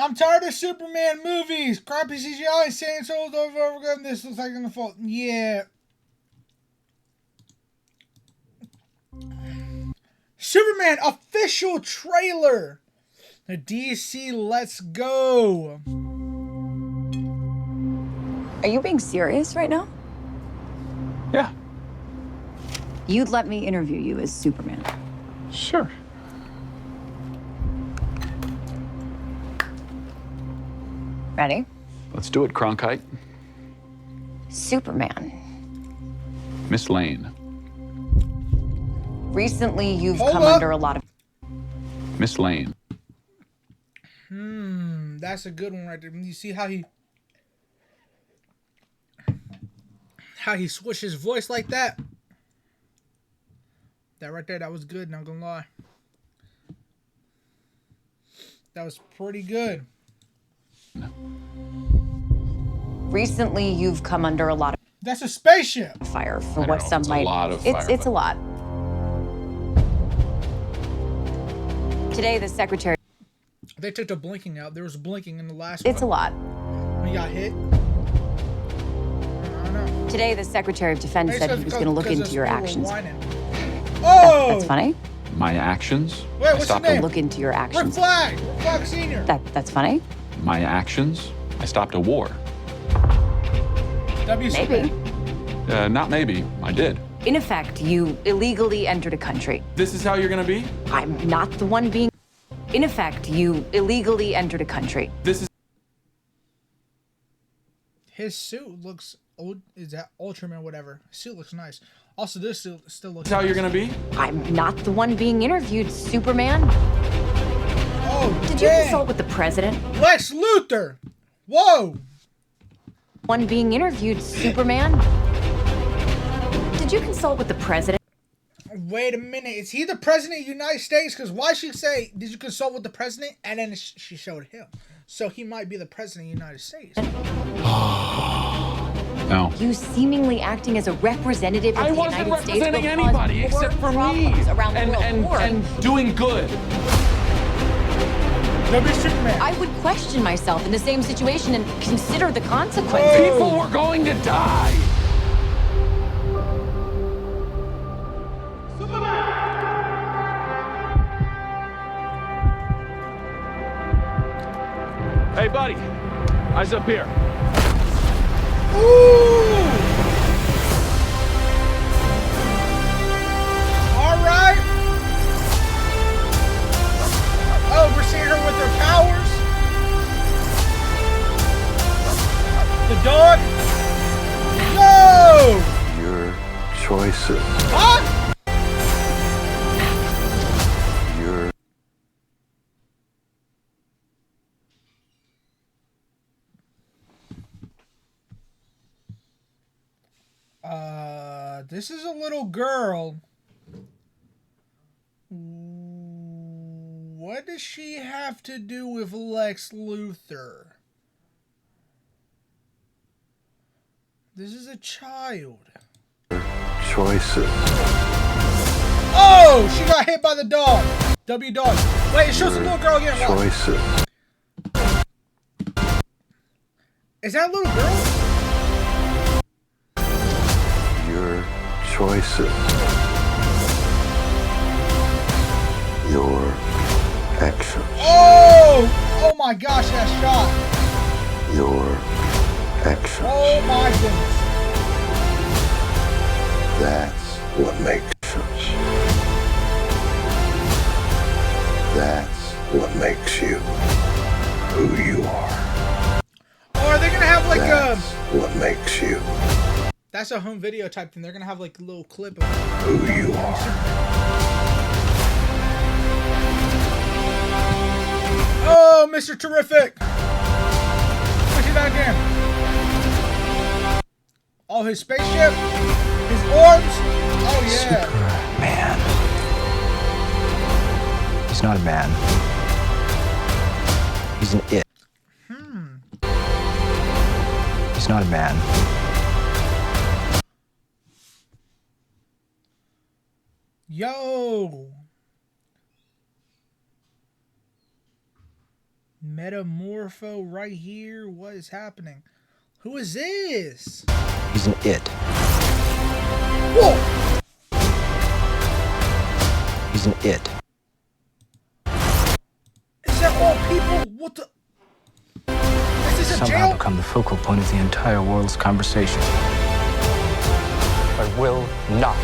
I'm tired of Superman movies. Crappy CGI and saying so over and over again. This looks like in the fault. Yeah. Superman official trailer. The DC, let's go. Are you being serious right now? Yeah. You'd let me interview you as Superman. Sure. Ready? Let's do it, Cronkite. Superman. Miss Lane. Recently, you've Hold come up. under a lot of... Miss Lane. That's a good one right there. You see how he switched his voice like that? That right there, that was good, not gonna lie. That was pretty good. Recently, you've come under a lot That's a spaceship. of fire for I don't what know if some it's a might... lot of fire, It's but- a lot. Today, the Secretary... They took the blinking out. There was blinking in the last It's a one. lot. When he got hit. I don't know. Today, the Secretary of Defense said he was going to look into your actions. Oh! That's funny. My actions. Wait, I what's stopped his name? a- Look into your Rick actions. Flag! Rick Flag Sr. That's funny. My actions. I stopped a war. Maybe. Not maybe. I did. In effect, you illegally entered a country. This is how you're gonna be? I'm not the one being... In effect, you illegally entered a country. This is His suit looks old. Is that Ultraman, whatever? His suit looks nice. Also, this suit still looks how nice. you're gonna be? I'm not the one being interviewed, Superman. Oh, Did you dang. consult with the president? Lex Luthor! Whoa! One being interviewed, Superman. Did you consult with the president? Wait a minute. Is he the president of the United States? Because why she say, did you consult with the president? And then she showed him. So he might be the president of the United States. No. You seemingly acting as a representative of I the wasn't United States will representing cause anybody more except for me. problems around the world. And doing good. Go be Superman. I would question myself in the same situation and consider the consequences. Whoa. People were going to die. Hey, buddy. Eyes up here. Ooh! Alright. Oh, we're seeing her with her powers. The dog. No! Your choices. Huh? Your This is a little girl. What does she have to do with Lex Luthor? This is a child. choices. Oh, she got hit by the dog. W dog. Wait, it shows the little girl again. Watch. Choices. Is that a little girl? Your choices. Your actions. Oh! Oh my gosh, that shot. Your actions. Oh my goodness. That's what makes sense. That's what makes you who you are. Oh, are they gonna have like That's what makes you that's a home video type thing. They're gonna have like a little clip of who you are. Oh, Mr. Terrific! Look at that again. Oh, his spaceship, his orbs. Oh yeah. Man. He's not a man. He's an it. He's not a man. Yo. Metamorpho right here. What is happening? Who is this? He's an it. Whoa! He's an it. Is that all people? What the? Is this a Somehow jail? become the focal point of the entire world's conversation. I will not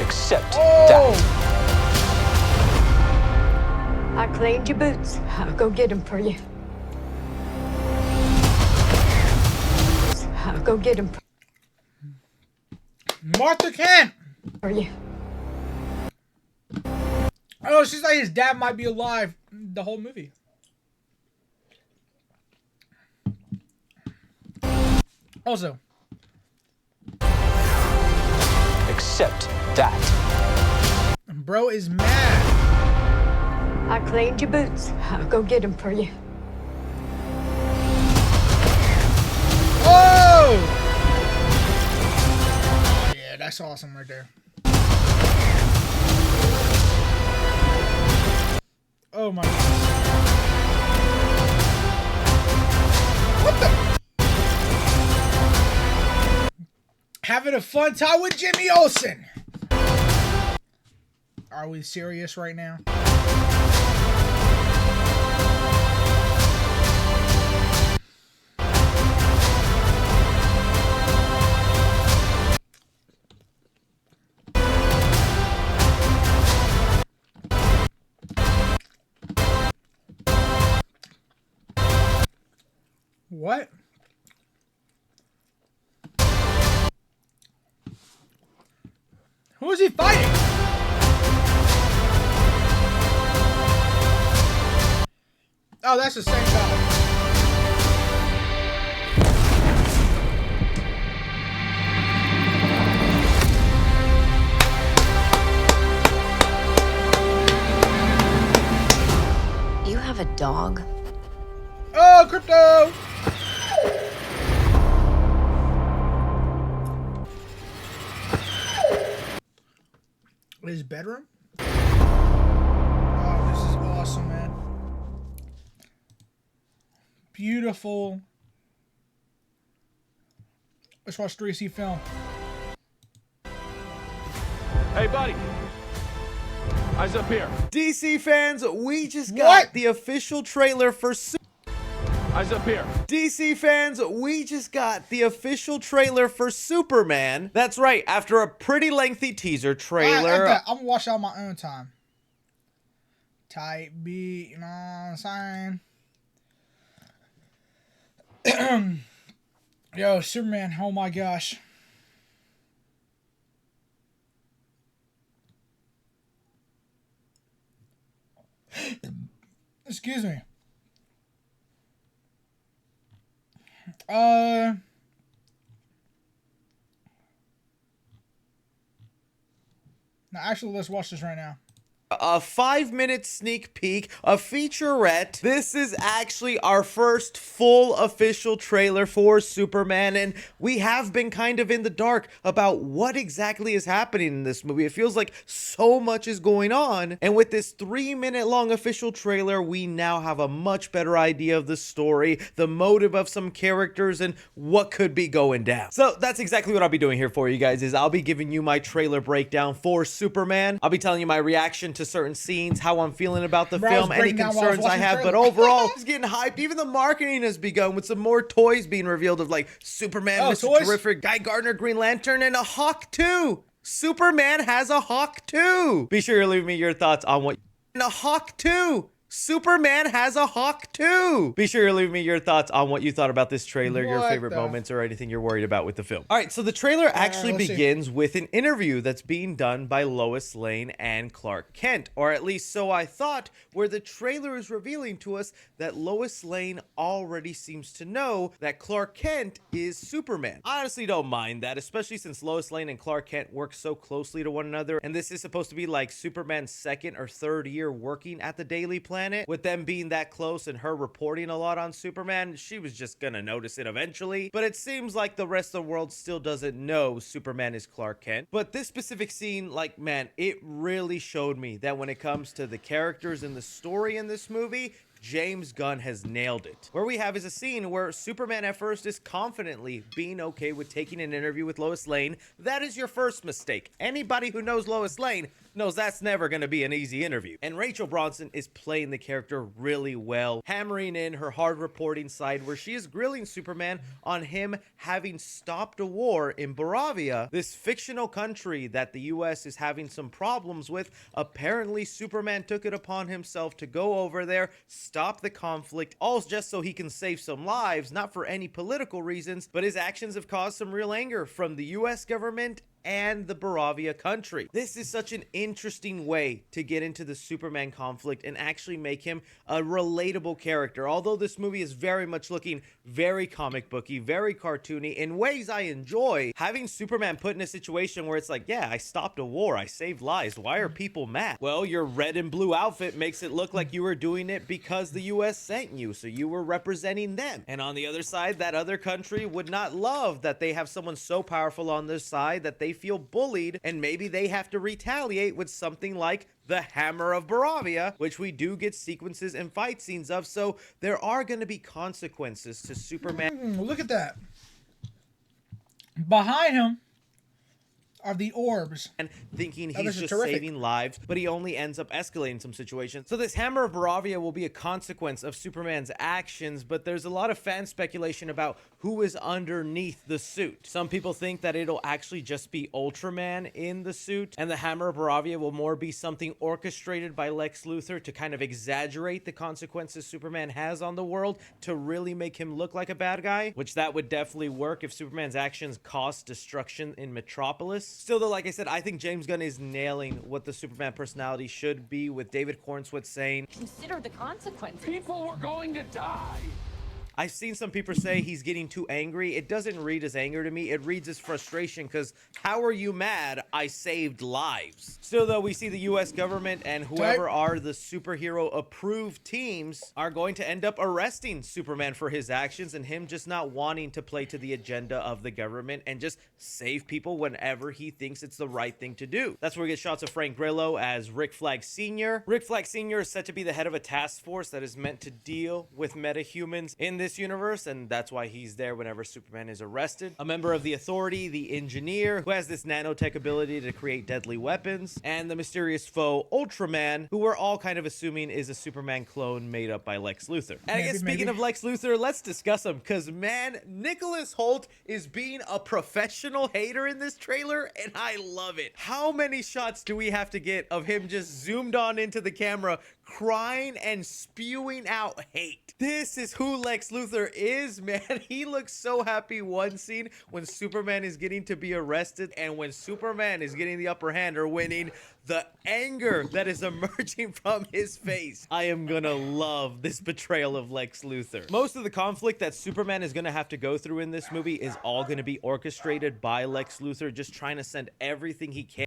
accept that. I cleaned your boots. I'll go get them for you. I'll go get them Martha Kent. for you. Oh, she's like his dad might be alive the whole movie. Also, Accept that. bro is mad. I cleaned your boots. I'll go get them for you. Oh! Yeah, that's awesome right there. Oh my goodness. What the? Having a fun time with Jimmy Olsen. Are we serious right now? What? Who is he fighting? Oh, that's the same guy. You have a dog? Oh, crypto! His bedroom? Oh, this is awesome, man. Beautiful. Let's watch 3C film. Hey, buddy. Eyes up here. DC fans, we just got What? the official trailer for Eyes up here. DC fans, we just got the official trailer for Superman. That's right, after a pretty lengthy teaser trailer. I'm gonna watch it on my own time. Type B, you know what I'm saying? Yo, Superman, oh my gosh. Excuse me. Now, actually, let's watch this right now. A 5-minute sneak peek, a featurette. This is actually our first full official trailer for Superman, and we have been kind of in the dark about what exactly is happening in this movie. It feels like so much is going on, and with this 3-minute long official trailer, we now have a much better idea of the story, the motive of some characters, and what could be going down. So that's exactly what I'll be doing here for you guys, is I'll be giving you my trailer breakdown for Superman. I'll be telling you my reaction to certain scenes, how I'm feeling about the Bro, I was film, any breaking down while I was concerns I watching the have, but trailer. overall, it's getting hyped. Even the marketing has begun with some more toys being revealed of like Superman, Oh, Mr. toys? Terrific, Guy Gardner, Green Lantern, and a Hawk too. Superman has a Hawk too. Be sure to leave me your thoughts on what and a Hawk too. Superman has a hawk too. Be sure to leave me your thoughts on what you thought about this trailer, your What favorite the- moments, or anything you're worried about with the film. All right, so the trailer actually let's see. begins with an interview that's being done by Lois Lane and Clark Kent, or at least so I thought, where the trailer is revealing to us that Lois Lane already seems to know that Clark Kent is Superman. I honestly don't mind that, especially since Lois Lane and Clark Kent work so closely to one another, and this is supposed to be like Superman's second or third year working at the Daily Planet. planet. With them being that close and her reporting a lot on Superman, she was just gonna notice it eventually. But it seems like the rest of the world still doesn't know Superman is Clark Kent. But this specific scene, like, man, it really showed me that when it comes to the characters and the story in this movie, James Gunn has nailed it. Where we have is a scene where Superman at first is confidently being okay with taking an interview with Lois Lane. That is your first mistake. Anybody who knows Lois Lane knows that's never going to be an easy interview. And Rachel Bronson is playing the character really well, hammering in her hard reporting side where she is grilling Superman on him having stopped a war in Boravia, this fictional country that the US is having some problems with. Apparently, Superman took it upon himself to go over there, stop the conflict, all just so he can save some lives, not for any political reasons, but his actions have caused some real anger from the US government and the Boravia country. This is such an interesting way to get into the Superman conflict and actually make him a relatable character. Although this movie is very much looking very comic booky, very cartoony, in ways I enjoy, having Superman put in a situation where it's like, yeah, I stopped a war, I saved lives, why are people mad? Well, your red and blue outfit makes it look like you were doing it because the US sent you, so you were representing them. And on the other side, that other country would not love that they have someone so powerful on their side that they feel bullied, and maybe they have to retaliate with something like the Hammer of Boravia, which we do get sequences and fight scenes of, so there are going to be consequences to Superman. Look at that. Behind him are the orbs. And thinking Oh, he's this is just terrific. saving lives, but he only ends up escalating some situations. So this Hammer of Boravia will be a consequence of Superman's actions, but there's a lot of fan speculation about who is underneath the suit. Some people think that it'll actually just be Ultraman in the suit, and the Hammer of Boravia will more be something orchestrated by Lex Luthor to kind of exaggerate the consequences Superman has on the world to really make him look like a bad guy, which that would definitely work if Superman's actions caused destruction in Metropolis. Still though, like I said, I think James Gunn is nailing what the Superman personality should be, with David Cornswet saying, Consider the consequences. People were going to die. I've seen some people say he's getting too angry. It doesn't read as anger to me. It reads as frustration, because how are you mad? I saved lives. Still, though, we see the U.S. government and whoever are the superhero-approved teams are going to end up arresting Superman for his actions and him just not wanting to play to the agenda of the government and just save people whenever he thinks it's the right thing to do. That's where we get shots of Frank Grillo as Rick Flag Sr. Rick Flag Sr. is set to be the head of a task force that is meant to deal with metahumans in this universe, and that's why he's there whenever Superman is arrested. A member of the Authority, the Engineer, who has this nanotech ability to create deadly weapons, and the mysterious foe Ultraman, who we're all kind of assuming is a Superman clone made up by Lex Luthor. And I guess speaking of Lex Luthor, let's discuss him, because man, Nicholas Hoult is being a professional hater in this trailer, and I love it. How many shots do we have to get of him just zoomed on into the camera, crying and spewing out hate? This is who Lex Luthor is, man. He looks so happy one scene when Superman is getting to be arrested, and when Superman is getting the upper hand or winning, the anger that is emerging from his face. I am gonna love this betrayal of Lex Luthor. Most of the conflict that Superman is gonna have to go through in this movie is all gonna be orchestrated by Lex Luthor, just trying to send everything he can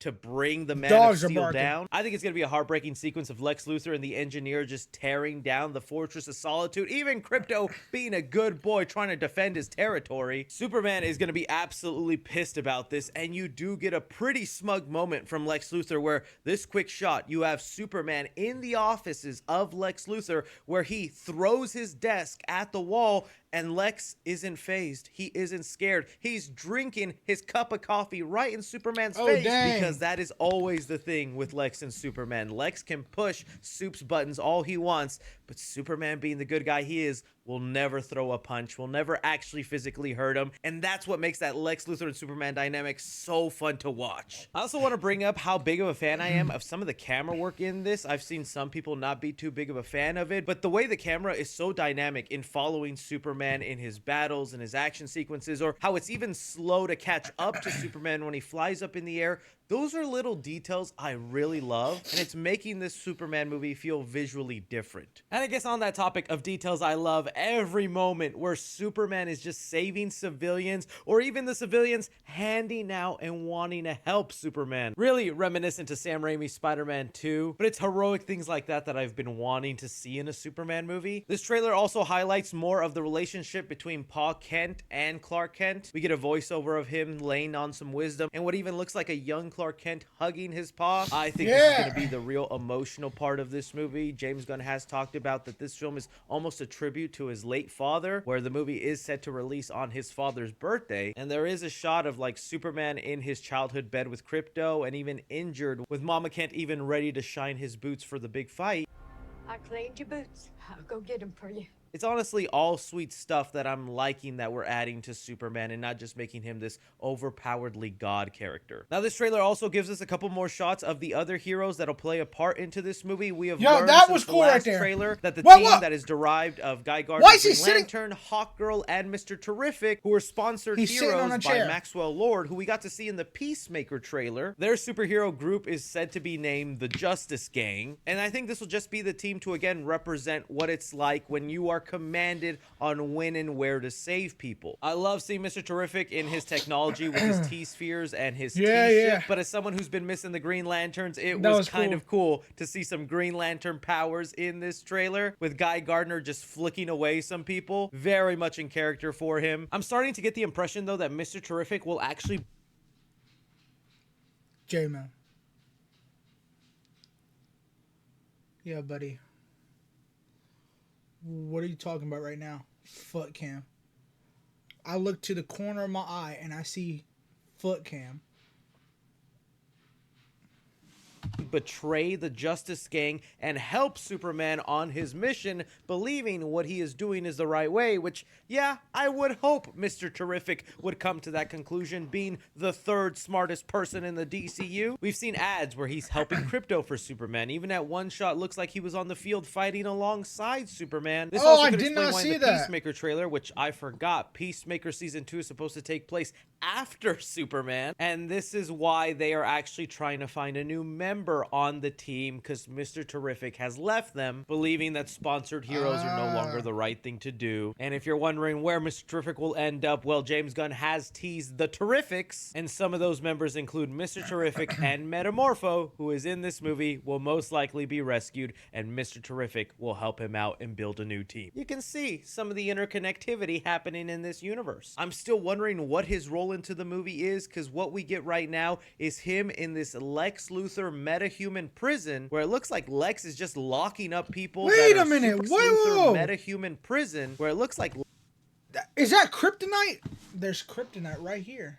to bring the Man of Steel down. I think it's going to be a heartbreaking sequence of Lex Luthor and the Engineer just tearing down the Fortress of Solitude. Even Krypto being a good boy trying to defend his territory. Superman is going to be absolutely pissed about this, and you do get a pretty smug moment from Lex Luthor where this quick shot, you have Superman in the offices of Lex Luthor where he throws his desk at the wall, and Lex isn't phased. He isn't scared. He's drinking his cup of coffee right in Superman's face. Because that is always the thing with Lex and Superman. Lex can push Soup's buttons all he wants, but Superman, being the good guy he is, will never throw a punch, will never actually physically hurt him. And that's what makes that Lex Luthor and Superman dynamic so fun to watch. I also want to bring up how big of a fan I am of some of the camera work in this. I've seen some people not be too big of a fan of it, but the way the camera is so dynamic in following Superman in his battles and his action sequences, or how it's even slow to catch up to Superman when he flies up in the air, those are little details I really love, and it's making this Superman movie feel visually different. And I guess on that topic of details, I love every moment where Superman is just saving civilians, or even the civilians handing out and wanting to help Superman. Really reminiscent to Sam Raimi's Spider-Man 2, but it's heroic things like that that I've been wanting to see in a Superman movie. This trailer also highlights more of the relationship between Pa Kent and Clark Kent. We get a voiceover of him laying on some wisdom, and what even looks like a young Clark Kent hugging his pa. I think this is going to be the real emotional part of this movie. James Gunn has talked about that this film is almost a tribute to his late father, where the movie is set to release on his father's birthday, and there is a shot of like Superman in his childhood bed with Krypto and even injured, with Mama Kent even ready to shine his boots for the big fight. I cleaned your boots. I'll go get them for you. It's honestly all sweet stuff that I'm liking that we're adding to Superman and not just making him this overpoweredly god character. Now, this trailer also gives us a couple more shots of the other heroes that'll play a part into this movie. We have learned that since was the cool last right there. trailer that the What, team what? that is derived of Guy Why Gardner, is he Green sitting- Lantern, Hawkgirl, and Mr. Terrific, who are sponsored He's sitting on heroes a by chair. Maxwell Lord, who we got to see in the Peacemaker trailer. Their superhero group is said to be named the Justice Gang, and I think this will just be the team to again represent what it's like when you are commanded on when and where to save people. I love seeing Mr. Terrific in his technology with his T-spheres and his T-ship, but as someone who's been missing the Green Lanterns, it was kind of cool to see some Green Lantern powers in this trailer, with Guy Gardner just flicking away some people. Very much in character for him. I'm starting to get the impression, though, that Mr. Terrific will actually... J-Man. Yeah, buddy. What are you talking about right now? Foot cam. I look to the corner of my eye and I see foot cam. betray the Justice Gang and help Superman on his mission, believing what he is doing is the right way, which, yeah, I would hope Mr. Terrific would come to that conclusion, being the third smartest person in the DCU. We've seen ads where he's helping Crypto for Superman. Even at one shot, looks like he was on the field fighting alongside Superman. This also could explain why in the Peacemaker trailer, which I forgot, Peacemaker Season 2 is supposed to take place after Superman, and this is why they are actually trying to find a new member on the team, because Mr. Terrific has left them, believing that sponsored heroes are no longer the right thing to do. And if you're wondering where Mr. Terrific will end up, well, James Gunn has teased the Terrifics, and some of those members include Mr. Terrific and Metamorpho, who is in this movie, will most likely be rescued, and Mr. Terrific will help him out and build a new team. You can see some of the interconnectivity happening in this universe. I'm still wondering what his role into the movie is, because what we get right now is him in this Lex Luthor metahuman prison, where it looks like Lex is just locking up people. Wait a minute, Lex whoa! Luthor metahuman prison, where it looks like... Is that kryptonite? There's kryptonite right here.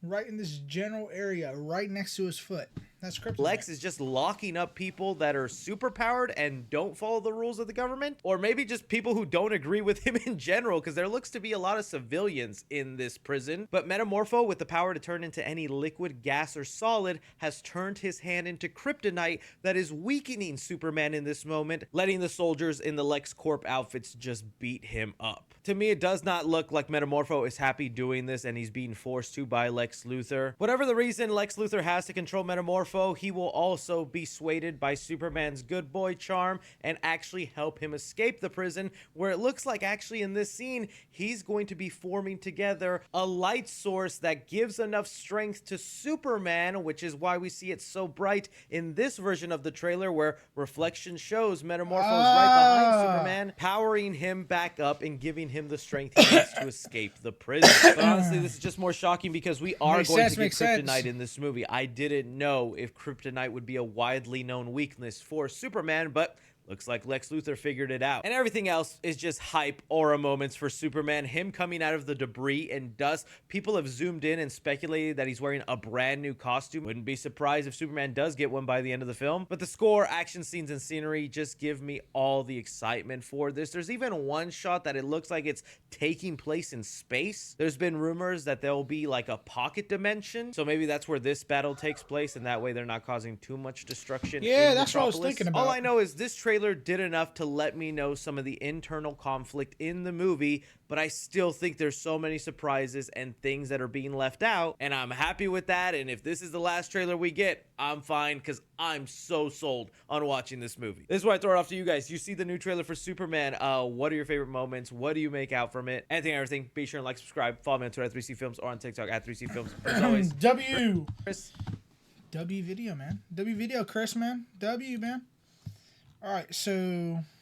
Right in this general area, right next to his foot. That's kryptonite. Lex is just locking up people that are super powered and don't follow the rules of the government, or maybe just people who don't agree with him in general, because there looks to be a lot of civilians in this prison. But Metamorpho, with the power to turn into any liquid, gas, or solid, has turned his hand into kryptonite that is weakening Superman in this moment, letting the soldiers in the LexCorp outfits just beat him up. To me, it does not look like Metamorpho is happy doing this and he's being forced to by Lex Luthor. Whatever the reason Lex Luthor has to control Metamorpho, he will also be swayed by Superman's good boy charm and actually help him escape the prison, where it looks like actually in this scene, he's going to be forming together a light source that gives enough strength to Superman, which is why we see it so bright in this version of the trailer, where reflection shows Metamorpho is right behind Superman, powering him back up and giving him the strength he needs to escape the prison. But honestly, this is just more shocking because we are going to get kryptonite in this movie. I didn't know if kryptonite would be a widely known weakness for Superman, but looks like Lex Luthor figured it out. And everything else is just hype aura moments for Superman. Him coming out of the debris and dust. People have zoomed in and speculated that he's wearing a brand new costume. Wouldn't be surprised if Superman does get one by the end of the film. But the score, action scenes, and scenery just give me all the excitement for this. There's even one shot that it looks like it's taking place in space. There's been rumors that there'll be like a pocket dimension. So maybe that's where this battle takes place, and that way they're not causing too much destruction. Yeah, that's what I was thinking about. All I know is this trailer trailer did enough to let me know some of the internal conflict in the movie, but I still think there's so many surprises and things that are being left out, and I'm happy with that. And if this is the last trailer we get, I'm fine, because I'm so sold on watching this movie. This is why I throw it off to you guys. You see the new trailer for Superman. What are your favorite moments? What do you make out from it? Anything and everything. Be sure and like, subscribe, follow me on Twitter at 3C Films, or on TikTok at 3C Films. As always, Chris. W video, man. W video, Chris, man. W, man. All right, so